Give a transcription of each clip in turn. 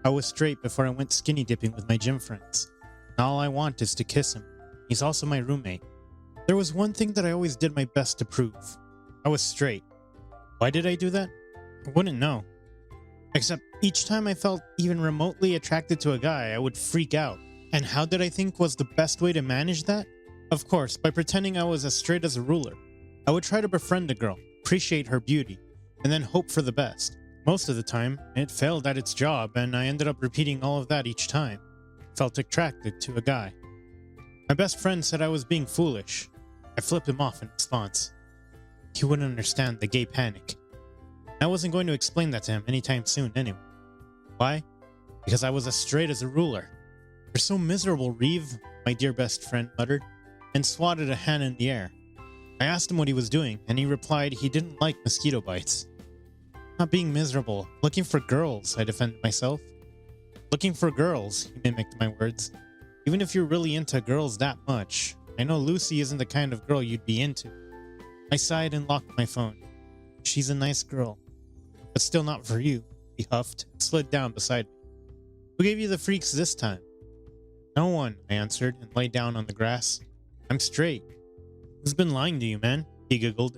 I was straight before I went skinny dipping with my gym friends. And all I want is to kiss him. He's also my roommate. There was one thing that I always did my best to prove. I was straight. Why did I do that? I wouldn't know. Except each time I felt even remotely attracted to a guy, I would freak out. And how did I think was the best way to manage that? Of course, by pretending I was as straight as a ruler. I would try to befriend a girl, appreciate her beauty, and then hope for the best. Most of the time, it failed at its job, and I ended up repeating all of that each time. Felt attracted to a guy. My best friend said I was being foolish. I flipped him off in response. He wouldn't understand the gay panic. I wasn't going to explain that to him anytime soon anyway. Why? Because I was as straight as a ruler. You're so miserable, Reeve, my dear best friend muttered, and swatted a hand in the air. I asked him what he was doing, and he replied he didn't like mosquito bites. Not being miserable, looking for girls, I defended myself. Looking for girls, he mimicked my words. Even if you're really into girls that much, I know Lucy isn't the kind of girl you'd be into. I sighed and locked my phone. She's a nice girl, but still not for you, he huffed and slid down beside me. Who gave you the freaks this time? No one, I answered and lay down on the grass. I'm straight. Who's been lying to you, man? He giggled.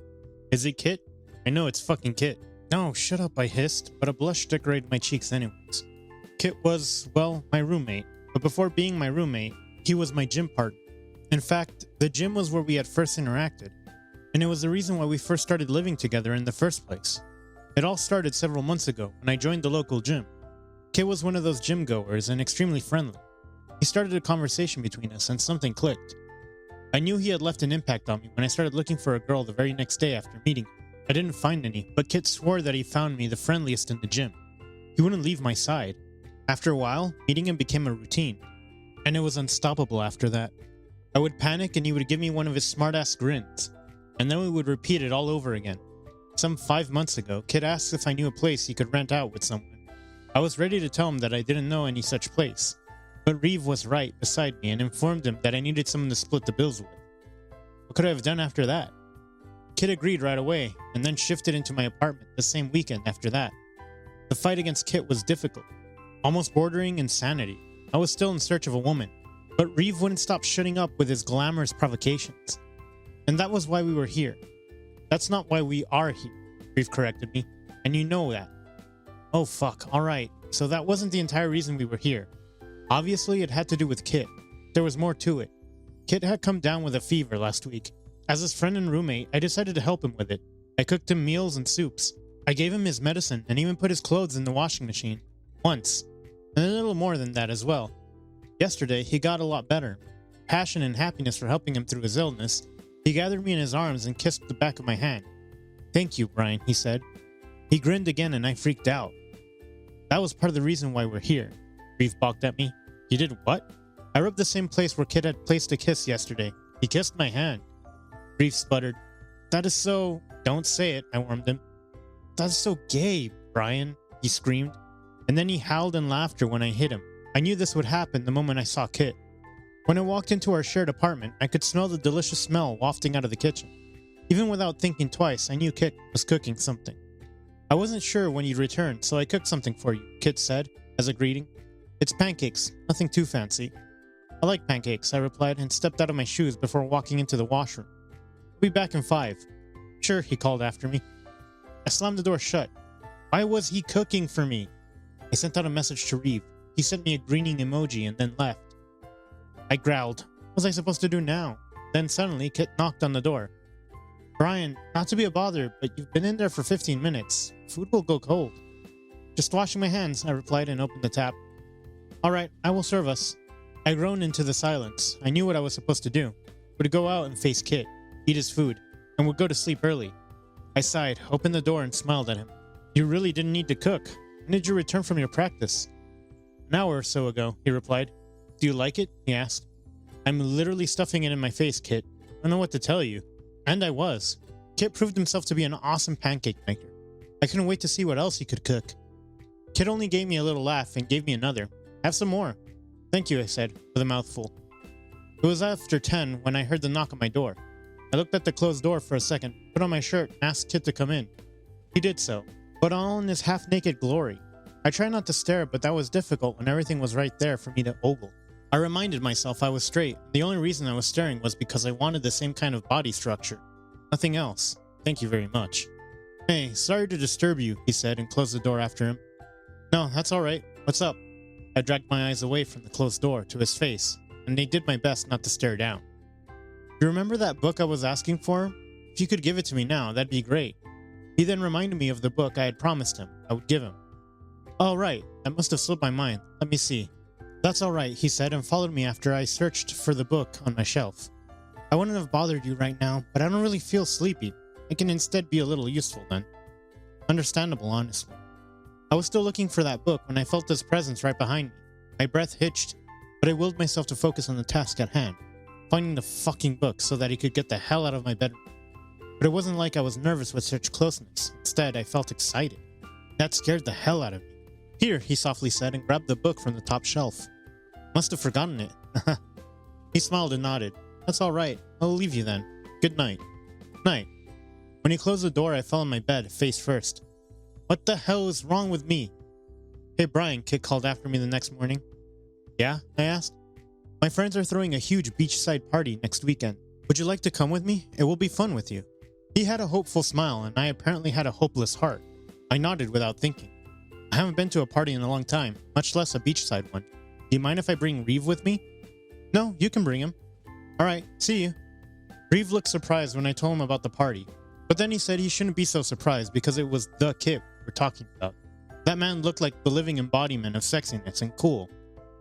Is it Kit? I know it's fucking Kit. No, shut up, I hissed, but a blush decorated my cheeks anyways. Kit was, well, my roommate, but before being my roommate, he was my gym partner. In fact, the gym was where we had first interacted, and it was the reason why we first started living together in the first place. It all started several months ago when I joined the local gym. Kit was one of those gym goers and extremely friendly. He started a conversation between us and something clicked. I knew he had left an impact on me when I started looking for a girl the very next day after meeting him. I didn't find any, but Kit swore that he found me the friendliest in the gym. He wouldn't leave my side. After a while, meeting him became a routine, and it was unstoppable after that. I would panic and he would give me one of his smart-ass grins, and then we would repeat it all over again. Some 5 months ago, Kit asked if I knew a place he could rent out with someone. I was ready to tell him that I didn't know any such place, but Reeve was right beside me and informed him that I needed someone to split the bills with. What could I have done after that? Kit agreed right away, and then shifted into my apartment the same weekend after that. The fight against Kit was difficult, almost bordering insanity. I was still in search of a woman, but Reeve wouldn't stop shutting up with his glamorous provocations. And that was why we were here. That's not why we are here, Reeve corrected me, and you know that. Oh fuck, alright, so that wasn't the entire reason we were here. Obviously, it had to do with Kit. There was more to it. Kit had come down with a fever last week. As his friend and roommate, I decided to help him with it. I cooked him meals and soups. I gave him his medicine and even put his clothes in the washing machine. Once. And a little more than that as well. Yesterday, he got a lot better. Passion and happiness for helping him through his illness, he gathered me in his arms and kissed the back of my hand. Thank you, Brian, he said. He grinned again and I freaked out. That was part of the reason why we're here. Reeve balked at me. You did what? I rubbed the same place where Kit had placed a kiss yesterday. He kissed my hand. Reeve sputtered. That is so... Don't say it, I warned him. That is so gay, Brian, he screamed. And then he howled in laughter when I hit him. I knew this would happen the moment I saw Kit. When I walked into our shared apartment, I could smell the delicious smell wafting out of the kitchen. Even without thinking twice, I knew Kit was cooking something. I wasn't sure when he'd return, so I cooked something for you, Kit said, as a greeting. It's pancakes, nothing too fancy. I like pancakes, I replied, and stepped out of my shoes before walking into the washroom. I'll be back in 5. Sure, he called after me. I slammed the door shut. Why was he cooking for me? I sent out a message to Reeve. He sent me a grinning emoji and then left. I growled. What was I supposed to do now? Then suddenly, Kit knocked on the door. Brian, not to be a bother, but you've been in there for 15 minutes. Food will go cold. Just washing my hands, I replied and opened the tap. All right, I will serve us. I groaned into the silence. I knew what I was supposed to do. Would go out and face Kit, eat his food, and would go to sleep early. I sighed, opened the door, and smiled at him. You really didn't need to cook. When did you return from your practice? An hour or so ago, he replied. Do you like it? He asked. I'm literally stuffing it in my face, Kit. I don't know what to tell you. And I was. Kit proved himself to be an awesome pancake maker. I couldn't wait to see what else he could cook. Kit only gave me a little laugh and gave me another. Have some more. Thank you, I said, with a mouthful. It was after 10 when I heard the knock on my door. I looked at the closed door for a second, put on my shirt, and asked Kit to come in. He did so, but all in his half-naked glory. I I tried not to stare, but that was difficult when everything was right there for me to ogle. I reminded myself I was straight. The only reason I was staring was because I wanted the same kind of body structure. Nothing else. Thank you very much. Hey, sorry to disturb you, he said and closed the door after him. No, that's alright. What's up? I dragged my eyes away from the closed door to his face, and I did my best not to stare down. You remember that book I was asking for? If you could give it to me now, that'd be great. He then reminded me of the book I had promised him I would give him. Oh, right. That must have slipped my mind. Let me see. That's alright, he said and followed me after I searched for the book on my shelf. I wouldn't have bothered you right now, but I don't really feel sleepy. I can instead be a little useful then. Understandable, honestly. I was still looking for that book when I felt his presence right behind me. My breath hitched, but I willed myself to focus on the task at hand, finding the fucking book so that he could get the hell out of my bedroom. But it wasn't like I was nervous with such closeness. Instead, I felt excited. That scared the hell out of me. Here, he softly said and grabbed the book from the top shelf. Must have forgotten it. He smiled and nodded. That's all right. I'll leave you then. Good night. Night. When he closed the door, I fell on my bed, face first. What the hell is wrong with me? Hey, Brian, Kit called after me the next morning. Yeah? I asked. My friends are throwing a huge beachside party next weekend. Would you like to come with me? It will be fun with you. He had a hopeful smile, and I apparently had a hopeless heart. I nodded without thinking. I haven't been to a party in a long time, much less a beachside one. Do you mind if I bring Reeve with me? No, you can bring him. Alright, see you. Reeve looked surprised when I told him about the party, but then he said he shouldn't be so surprised because it was the Kit we're talking about. That man looked like the living embodiment of sexiness and cool.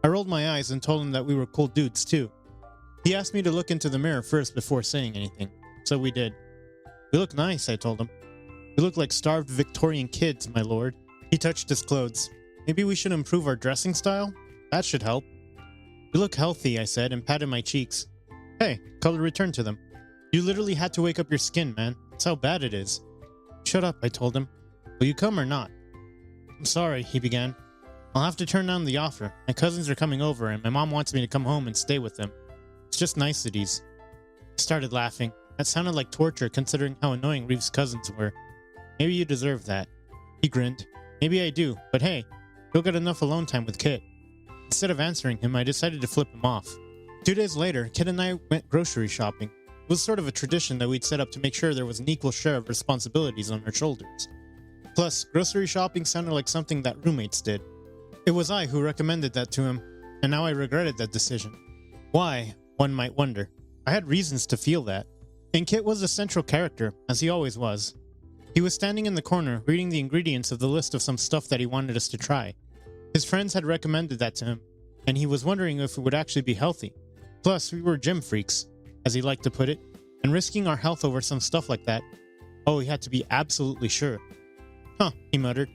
I rolled my eyes and told him that we were cool dudes too. He asked me to look into the mirror first before saying anything, so we did. We look nice, I told him. We look like starved Victorian kids, my lord. He touched his clothes. Maybe we should improve our dressing style? That should help. You look healthy, I said, and patted my cheeks. Hey, color returned to them. You literally had to wake up your skin, man. That's how bad it is. Shut up, I told him. Will you come or not? I'm sorry, he began. I'll have to turn down the offer. My cousins are coming over, and my mom wants me to come home and stay with them. It's just niceties. I started laughing. That sounded like torture, considering how annoying Reeve's cousins were. Maybe you deserve that. He grinned. Maybe I do, but hey, you'll get enough alone time with Kit. Instead of answering him, I decided to flip him off. 2 days later, Kit and I went grocery shopping. It was sort of a tradition that we'd set up to make sure there was an equal share of responsibilities on our shoulders. Plus, grocery shopping sounded like something that roommates did. It was I who recommended that to him, and now I regretted that decision. Why, one might wonder. I had reasons to feel that. And Kit was a central character, as he always was. He was standing in the corner, reading the ingredients of the list of some stuff that he wanted us to try. His friends had recommended that to him, and he was wondering if it would actually be healthy. Plus, we were gym freaks, as he liked to put it, and risking our health over some stuff like that, oh, he had to be absolutely sure. Huh, he muttered.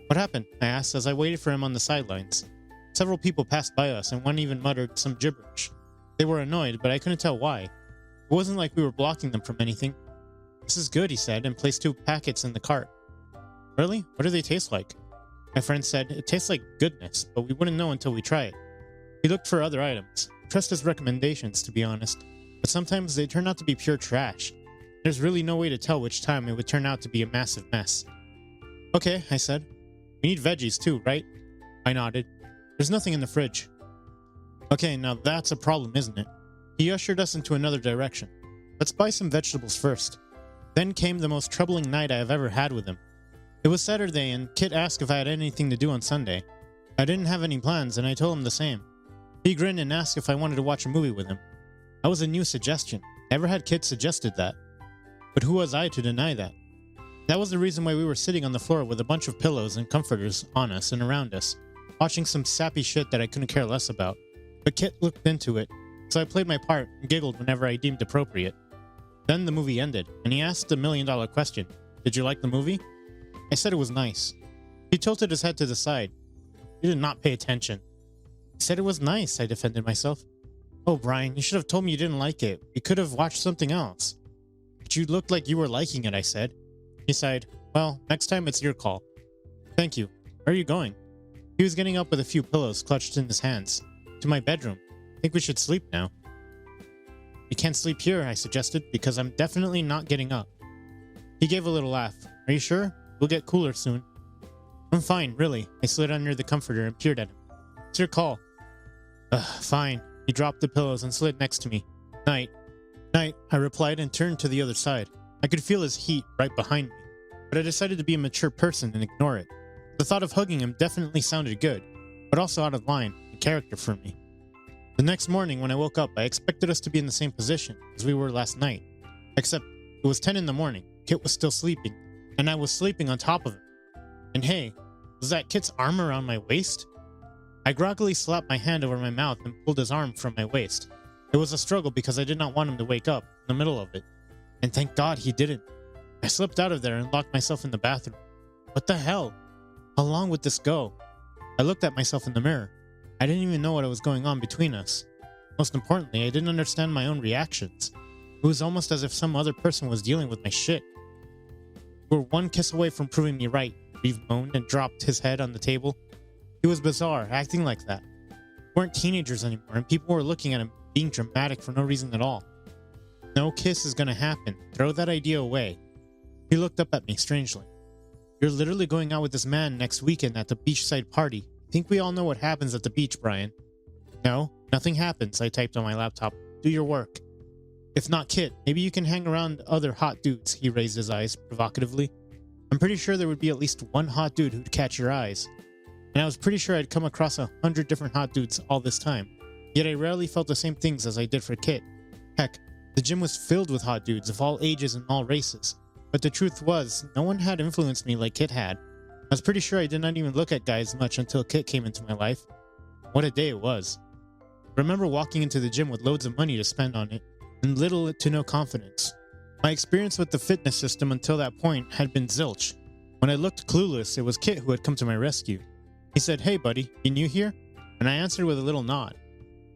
What happened? I asked as I waited for him on the sidelines. Several people passed by us, and one even muttered some gibberish. They were annoyed, but I couldn't tell why. It wasn't like we were blocking them from anything. This is good, he said, and placed 2 packets in the cart. Really? What do they taste like? My friend said, it tastes like goodness, but we wouldn't know until we try it. He looked for other items. Trust his recommendations, to be honest. But sometimes they turn out to be pure trash. There's really no way to tell which time it would turn out to be a massive mess. Okay, I said. We need veggies too, right? I nodded. There's nothing in the fridge. Okay, now that's a problem, isn't it? He ushered us into another direction. Let's buy some vegetables first. Then came the most troubling night I have ever had with him. It was Saturday, and Kit asked if I had anything to do on Sunday. I didn't have any plans, and I told him the same. He grinned and asked if I wanted to watch a movie with him. That was a new suggestion. Never had Kit suggested that. But who was I to deny that? That was the reason why we were sitting on the floor with a bunch of pillows and comforters on us and around us, watching some sappy shit that I couldn't care less about. But Kit looked into it, so I played my part and giggled whenever I deemed appropriate. Then the movie ended, and he asked the million-dollar question. Did you like the movie? I said it was nice. He tilted his head to the side. You did not pay attention. I said it was nice, I defended myself. Oh, Brian, you should have told me you didn't like it. We could have watched something else. But you looked like you were liking it, I said. He sighed. Well, next time it's your call. Thank you. Where are you going? He was getting up with a few pillows clutched in his hands. To my bedroom. I think we should sleep now. You can't sleep here, I suggested, because I'm definitely not getting up. He gave a little laugh. Are you sure? We'll get cooler soon. I'm fine, really. I slid under the comforter and peered at him. It's your call. Fine. He dropped the pillows and slid next to me. Night. Night, I replied and turned to the other side. I could feel his heat right behind me, but I decided to be a mature person and ignore it. The thought of hugging him definitely sounded good, but also out of line and character for me. The next morning when I woke up, I expected us to be in the same position as we were last night. Except it was 10 in the morning, Kit was still sleeping, and I was sleeping on top of him. And hey, was that Kit's arm around my waist? I groggily slapped my hand over my mouth and pulled his arm from my waist. It was a struggle because I did not want him to wake up in the middle of it. And thank God he didn't. I slipped out of there and locked myself in the bathroom. What the hell? How long would this go? I looked at myself in the mirror. I didn't even know what was going on between us. Most importantly, I didn't understand my own reactions. It was almost as if some other person was dealing with my shit. We were one kiss away from proving me right, Reeve moaned and dropped his head on the table. It was bizarre, acting like that. We weren't teenagers anymore, and people were looking at him being dramatic for no reason at all. No kiss is gonna happen. Throw that idea away. He looked up at me strangely. You're literally going out with this man next weekend at the beachside party. I think we all know what happens at the beach, Brian. No, nothing happens, I typed on my laptop. Do your work. If not Kit, maybe you can hang around other hot dudes, he raised his eyes provocatively. I'm pretty sure there would be at least one hot dude who'd catch your eyes. And I was pretty sure I'd come across 100 different hot dudes all this time. Yet I rarely felt the same things as I did for Kit. Heck, the gym was filled with hot dudes of all ages and all races. But the truth was, no one had influenced me like Kit had. I was pretty sure I did not even look at guys much until Kit came into my life. What a day it was. I remember walking into the gym with loads of money to spend on it, and little to no confidence. My experience with the fitness system until that point had been zilch. When I looked clueless, it was Kit who had come to my rescue. He said, "Hey buddy, you new here?" And I answered with a little nod.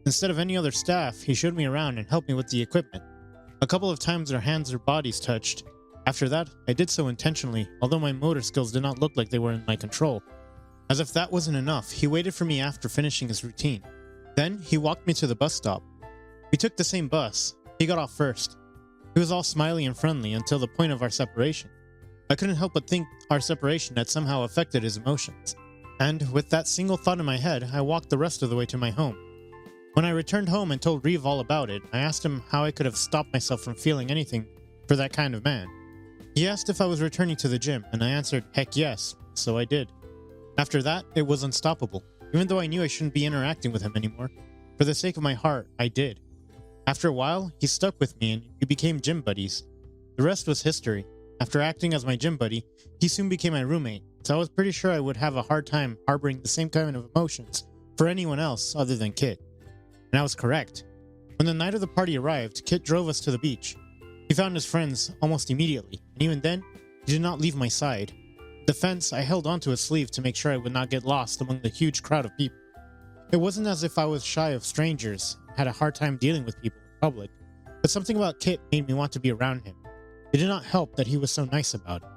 Instead of any other staff, he showed me around and helped me with the equipment. A couple of times our hands or bodies touched. After that, I did so intentionally, although my motor skills did not look like they were in my control. As if that wasn't enough, he waited for me after finishing his routine. Then, he walked me to the bus stop. We took the same bus. He got off first. He was all smiley and friendly until the point of our separation. I couldn't help but think our separation had somehow affected his emotions. And, with that single thought in my head, I walked the rest of the way to my home. When I returned home and told Reeve all about it, I asked him how I could have stopped myself from feeling anything for that kind of man. He asked if I was returning to the gym, and I answered, heck yes, so I did. After that, it was unstoppable. Even though I knew I shouldn't be interacting with him anymore, for the sake of my heart, I did. After a while, he stuck with me and we became gym buddies. The rest was history. After acting as my gym buddy, he soon became my roommate, so I was pretty sure I would have a hard time harboring the same kind of emotions for anyone else other than Kit. And I was correct. When the night of the party arrived, Kit drove us to the beach. He found his friends almost immediately, and even then, he did not leave my side. In defense, I held onto his sleeve to make sure I would not get lost among the huge crowd of people. It wasn't as if I was shy of strangers and had a hard time dealing with people in public, but something about Kit made me want to be around him. It did not help that he was so nice about it.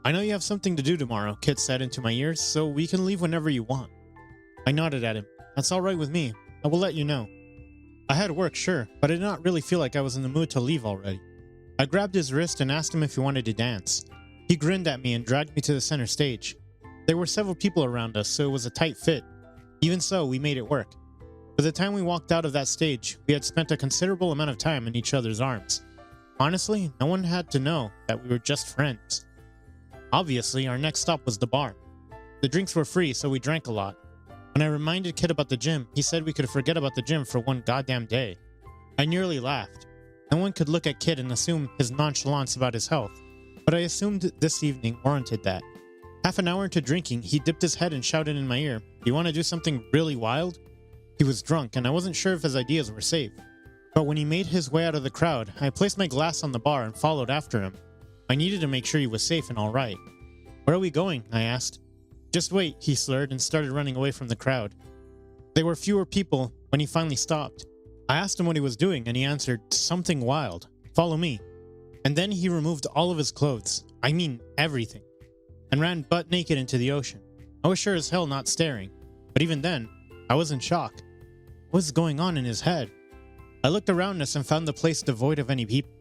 I know you have something to do tomorrow, Kit said into my ears, so we can leave whenever you want. I nodded at him. That's all right with me. I will let you know. I had work, sure, but I did not really feel like I was in the mood to leave already. I grabbed his wrist and asked him if he wanted to dance. He grinned at me and dragged me to the center stage. There were several people around us, so it was a tight fit. Even so, we made it work. By the time we walked out of that stage, we had spent a considerable amount of time in each other's arms. Honestly, no one had to know that we were just friends. Obviously, our next stop was the bar. The drinks were free, so we drank a lot. When I reminded Kit about the gym, he said we could forget about the gym for one goddamn day. I nearly laughed. No one could look at Kit and assume his nonchalance about his health, but I assumed this evening warranted that. Half an hour into drinking, he dipped his head and shouted in my ear, "Do you want to do something really wild?" He was drunk, and I wasn't sure if his ideas were safe. But when he made his way out of the crowd, I placed my glass on the bar and followed after him. I needed to make sure he was safe and alright. "Where are we going?" I asked. "Just wait," he slurred and started running away from the crowd. There were fewer people when he finally stopped. I asked him what he was doing, and he answered, "Something wild. Follow me." And then he removed all of his clothes, I mean everything, and ran butt naked into the ocean. I was sure as hell not staring, but even then, I was in shock. What was going on in his head? I looked around us and found the place devoid of any people.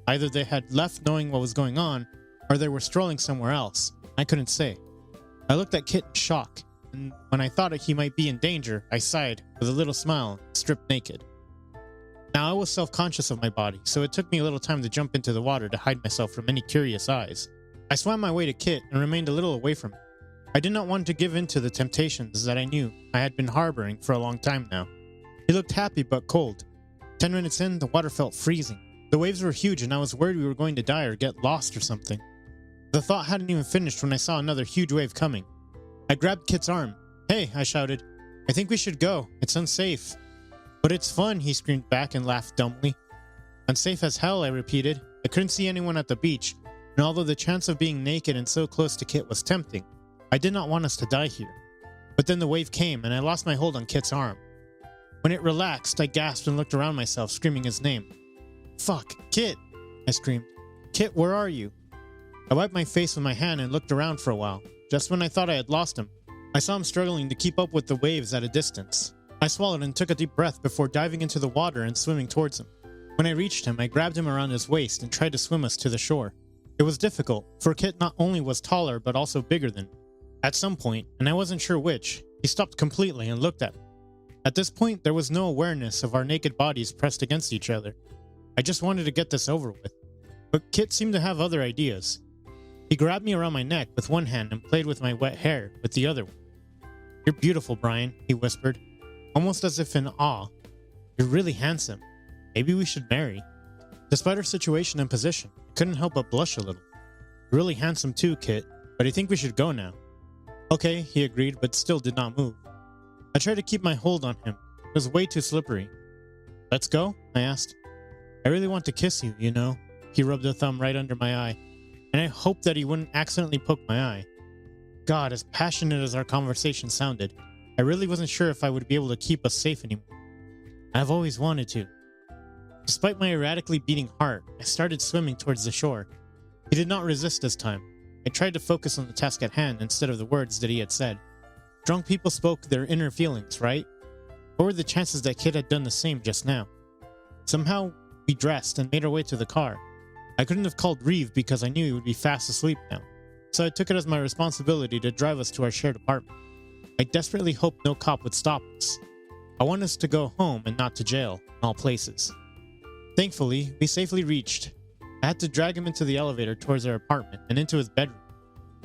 Either they had left knowing what was going on, or they were strolling somewhere else. I couldn't say. I looked at Kit in shock, and when I thought he might be in danger, I sighed with a little smile, stripped naked. Now I was self-conscious of my body, so it took me a little time to jump into the water to hide myself from any curious eyes. I swam my way to Kit and remained a little away from him. I did not want to give in to the temptations that I knew I had been harboring for a long time now. He looked happy but cold. 10 minutes in, the water felt freezing. The waves were huge and I was worried we were going to die or get lost or something. The thought hadn't even finished when I saw another huge wave coming. I grabbed Kit's arm. "Hey," I shouted. "I think we should go. It's unsafe." "But it's fun," he screamed back and laughed dumbly. "Unsafe as hell," I repeated. I couldn't see anyone at the beach, and although the chance of being naked and so close to Kit was tempting, I did not want us to die here. But then the wave came, and I lost my hold on Kit's arm. When it relaxed, I gasped and looked around myself, screaming his name. "Fuck, Kit!" I screamed. "Kit, where are you?" I wiped my face with my hand and looked around for a while. Just when I thought I had lost him, I saw him struggling to keep up with the waves at a distance. I swallowed and took a deep breath before diving into the water and swimming towards him. When I reached him, I grabbed him around his waist and tried to swim us to the shore. It was difficult, for Kit not only was taller but also bigger than me. At some point, and I wasn't sure which, he stopped completely and looked at me. At this point, there was no awareness of our naked bodies pressed against each other. I just wanted to get this over with. But Kit seemed to have other ideas. He grabbed me around my neck with one hand and played with my wet hair with the other one. "You're beautiful, Brian," he whispered, almost as if in awe. "You're really handsome. Maybe we should marry." Despite our situation and position, I couldn't help but blush a little. "You're really handsome too, Kit, but I think we should go now." "Okay," he agreed, but still did not move. I tried to keep my hold on him. It was way too slippery. "Let's go?" I asked. "I really want to kiss you, you know." He rubbed a thumb right under my eye, and I hoped that he wouldn't accidentally poke my eye. God, as passionate as our conversation sounded, I really wasn't sure if I would be able to keep us safe anymore. I've always wanted to. Despite my erratically beating heart, I started swimming towards the shore. He did not resist this time. I tried to focus on the task at hand instead of the words that he had said. Drunk people spoke their inner feelings, right? What were the chances that Kit had done the same just now? Somehow, we dressed and made our way to the car. I couldn't have called Reeve because I knew he would be fast asleep now, so I took it as my responsibility to drive us to our shared apartment. I desperately hoped no cop would stop us. I wanted us to go home and not to jail, in all places. Thankfully, we safely reached. I had to drag him into the elevator towards our apartment and into his bedroom.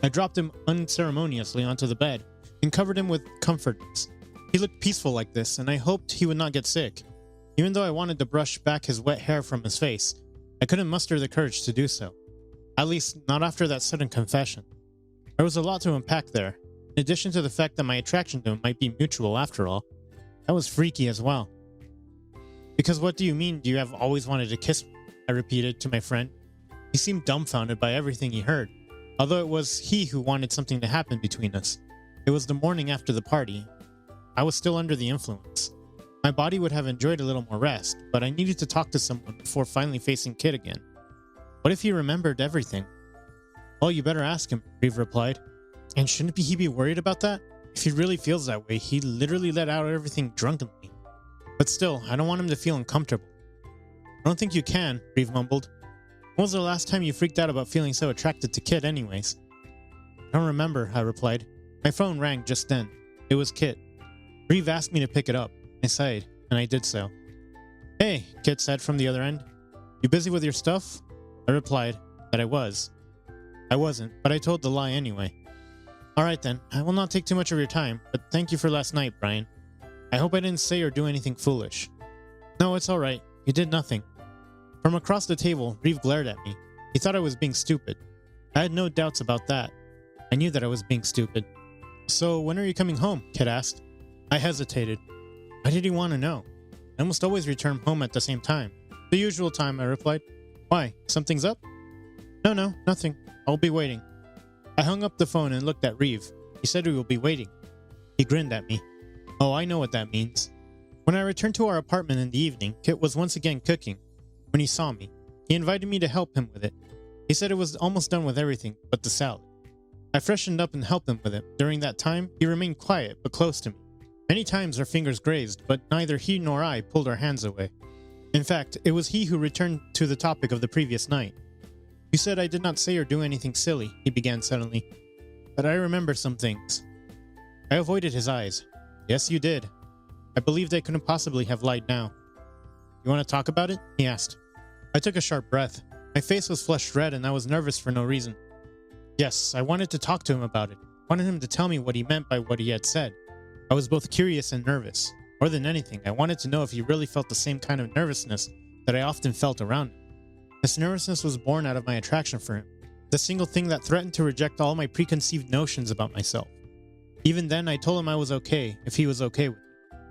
I dropped him unceremoniously onto the bed and covered him with comforters. He looked peaceful like this, and I hoped he would not get sick. Even though I wanted to brush back his wet hair from his face, I couldn't muster the courage to do so. At least, not after that sudden confession. There was a lot to unpack there, in addition to the fact that my attraction to him might be mutual after all. That was freaky as well. "Because what do you mean, do you have always wanted to kiss me?" I repeated to my friend. He seemed dumbfounded by everything he heard, although it was he who wanted something to happen between us. It was the morning after the party. I was still under the influence. My body would have enjoyed a little more rest, but I needed to talk to someone before finally facing Kit again. What if he remembered everything? "Well, you better ask him," Reeve replied. "And shouldn't he be worried about that? If he really feels that way, he literally let out everything drunkenly. But still, I don't want him to feel uncomfortable." "I don't think you can," Reeve mumbled. "When was the last time you freaked out about feeling so attracted to Kit anyways?" "I don't remember," I replied. My phone rang just then. It was Kit. Reeve asked me to pick it up. I sighed, and I did so. "Hey," Kit said from the other end. "You busy with your stuff?" I replied that I was. I wasn't, but I told the lie anyway. "Alright then, I will not take too much of your time, but thank you for last night, Brian. I hope I didn't say or do anything foolish." "No, it's alright. You did nothing." From across the table, Reeve glared at me. He thought I was being stupid. I had no doubts about that. I knew that I was being stupid. "So, when are you coming home?" Kit asked. I hesitated. Why did he want to know? I almost always return home at the same time. "The usual time," I replied. "Why? Something's up?" No, nothing. I'll be waiting." I hung up the phone and looked at Reeve. He said we will be waiting. He grinned at me. Oh, I know what that means. When I returned to our apartment in the evening, Kit was once again cooking. When he saw me, he invited me to help him with it. He said it was almost done with everything but the salad. I freshened up and helped him with it. During that time, he remained quiet but close to me. Many times our fingers grazed, but neither he nor I pulled our hands away. In fact, it was he who returned to the topic of the previous night. "You said I did not say or do anything silly," he began suddenly. but I remember some things. I avoided his eyes. Yes, you did. I believed I couldn't possibly have lied now. You want to talk about it? He asked. I took a sharp breath. My face was flushed red and I was nervous for no reason. Yes, I wanted to talk to him about it. I wanted him to tell me what he meant by what he had said. I was both curious and nervous. More than anything, I wanted to know if he really felt the same kind of nervousness that I often felt around him. This nervousness was born out of my attraction for him, the single thing that threatened to reject all my preconceived notions about myself. Even then, I told him I was okay if he was okay with it.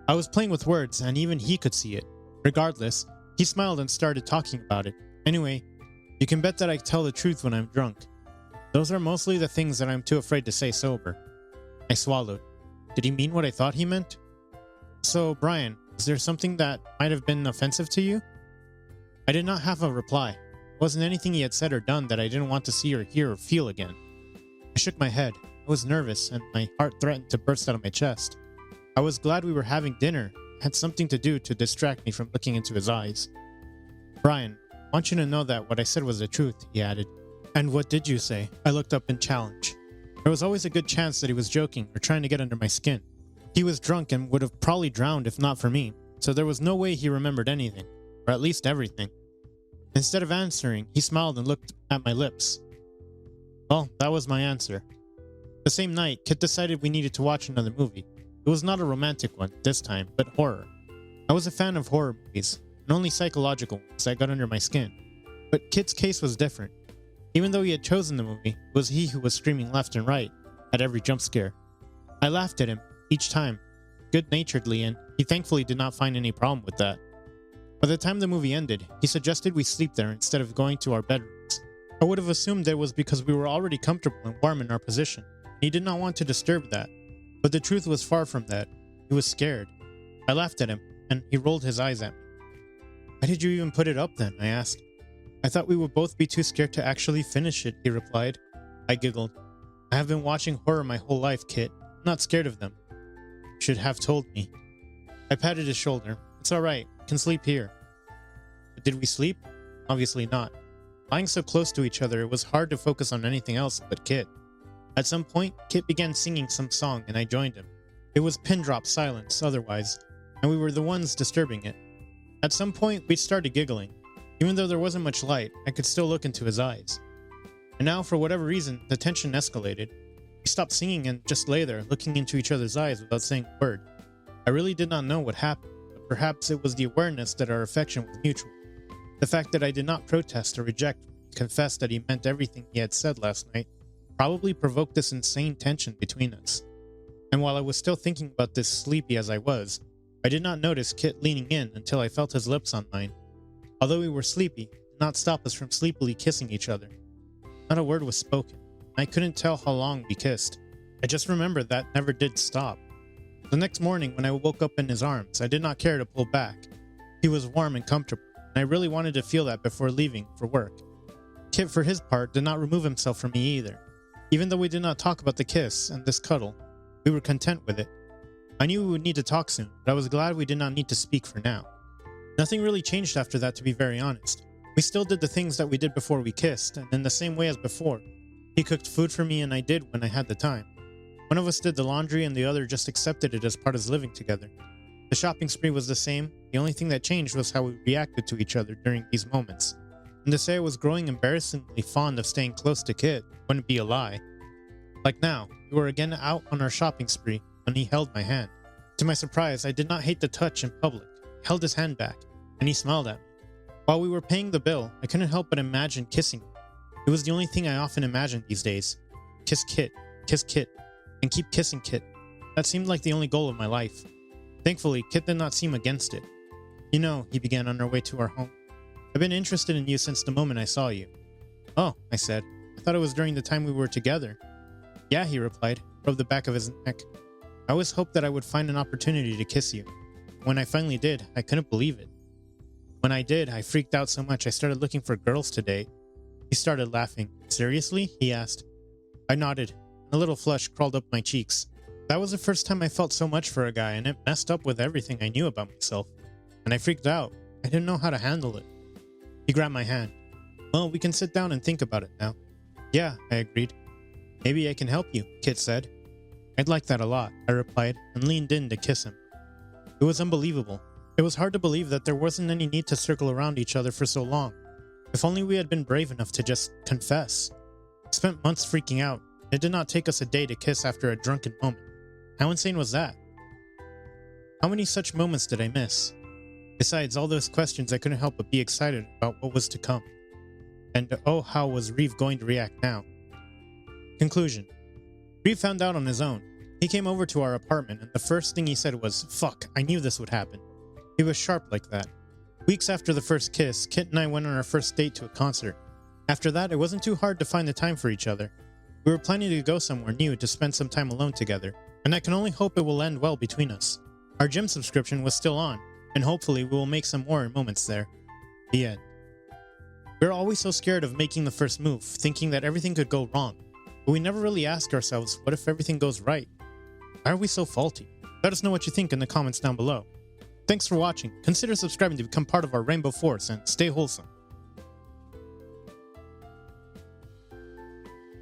I was playing with words, and even he could see it. Regardless, he smiled and started talking about it. Anyway, you can bet that I tell the truth when I'm drunk. Those are mostly the things that I'm too afraid to say sober. I swallowed. Did he mean what I thought he meant? So, Brian, is there something that might have been offensive to you? I did not have a reply. It wasn't anything he had said or done that I didn't want to see or hear or feel again. I shook my head. I was nervous, and my heart threatened to burst out of my chest. I was glad we were having dinner. I had something to do to distract me from looking into his eyes. Brian, I want you to know that what I said was the truth, he added. And what did you say? I looked up in challenge. There was always a good chance that he was joking or trying to get under my skin. He was drunk and would have probably drowned if not for me, so there was no way he remembered anything, or at least everything. Instead of answering, he smiled and looked at my lips. Well, that was my answer. The same night, Kit decided we needed to watch another movie. It was not a romantic one this time, but horror. I was a fan of horror movies, and only psychological ones that got under my skin. But Kit's case was different. Even though he had chosen the movie, it was he who was screaming left and right at every jump scare. I laughed at him each time, good-naturedly, and he thankfully did not find any problem with that. By the time the movie ended, he suggested we sleep there instead of going to our bedrooms. I would have assumed it was because we were already comfortable and warm in our position. He did not want to disturb that. But the truth was far from that. He was scared. I laughed at him, and he rolled his eyes at me. Why did you even put it up then? I asked. I thought we would both be too scared to actually finish it, he replied. I giggled. I have been watching horror my whole life, Kit. I'm not scared of them. You should have told me. I patted his shoulder. It's alright. We can sleep here. But did we sleep? Obviously not. Lying so close to each other, it was hard to focus on anything else but Kit. At some point, Kit began singing some song and I joined him. It was pin drop silence otherwise, and we were the ones disturbing it. At some point, we started giggling. Even though there wasn't much light, I could still look into his eyes. And now, for whatever reason, the tension escalated. We stopped singing and just lay there, looking into each other's eyes without saying a word. I really did not know what happened, but perhaps it was the awareness that our affection was mutual. The fact that I did not protest or reject when he confessed that he meant everything he had said last night probably provoked this insane tension between us. And while I was still thinking about this sleepy as I was, I did not notice Kit leaning in until I felt his lips on mine. Although we were sleepy, it did not stop us from sleepily kissing each other. Not a word was spoken. I couldn't tell how long we kissed. I just remember that never did stop. The next morning when I woke up in his arms, I did not care to pull back. He was warm and comfortable, and I really wanted to feel that before leaving for work. Kit, for his part, did not remove himself from me either. Even though we did not talk about the kiss and this cuddle, we were content with it. I knew we would need to talk soon, but I was glad we did not need to speak for now. Nothing really changed after that, to be very honest. We still did the things that we did before we kissed, and in the same way as before. He cooked food for me and I did when I had the time. One of us did the laundry and the other just accepted it as part of living together. The shopping spree was the same. The only thing that changed was how we reacted to each other during these moments. And to say I was growing embarrassingly fond of staying close to Kit wouldn't be a lie. Like now, we were again out on our shopping spree when he held my hand. To my surprise, I did not hate the touch in public. I held his hand back, and he smiled at me. While we were paying the bill, I couldn't help but imagine kissing him. It was the only thing I often imagined these days. Kiss Kit, and keep kissing Kit. That seemed like the only goal of my life. Thankfully, Kit did not seem against it. You know, he began on our way to our home. I've been interested in you since the moment I saw you. Oh, I said. I thought it was during the time we were together. Yeah, he replied, rubbed the back of his neck. I always hoped that I would find an opportunity to kiss you. When I finally did, I couldn't believe it. When I did, I freaked out so much I started looking for girls to date. He started laughing. Seriously? He asked. I nodded. A little flush crawled up my cheeks. That was the first time I felt so much for a guy, and it messed up with everything I knew about myself. And I freaked out. I didn't know how to handle it. He grabbed my hand. Well, we can sit down and think about it now. Yeah, I agreed. Maybe I can help you, Kit said. I'd like that a lot, I replied, and leaned in to kiss him. It was unbelievable. It was hard to believe that there wasn't any need to circle around each other for so long. If only we had been brave enough to just confess. We spent months freaking out. It did not take us a day to kiss after a drunken moment. How insane was that? How many such moments did I miss? Besides all those questions, I couldn't help but be excited about what was to come. And oh, how was Reeve going to react now? Conclusion. Reeve found out on his own. He came over to our apartment, and the first thing he said was, "Fuck, I knew this would happen." He was sharp like that. Weeks after the first kiss, Kit and I went on our first date to a concert. After that, it wasn't too hard to find the time for each other. We were planning to go somewhere new to spend some time alone together, and I can only hope it will end well between us. Our gym subscription was still on, and hopefully we will make some more moments there. The end. We're always so scared of making the first move, thinking that everything could go wrong, but we never really ask ourselves, what if everything goes right? Why are we so faulty? Let us know what you think in the comments down below. Thanks for watching. Consider subscribing to become part of our Rainbow Force, and stay wholesome.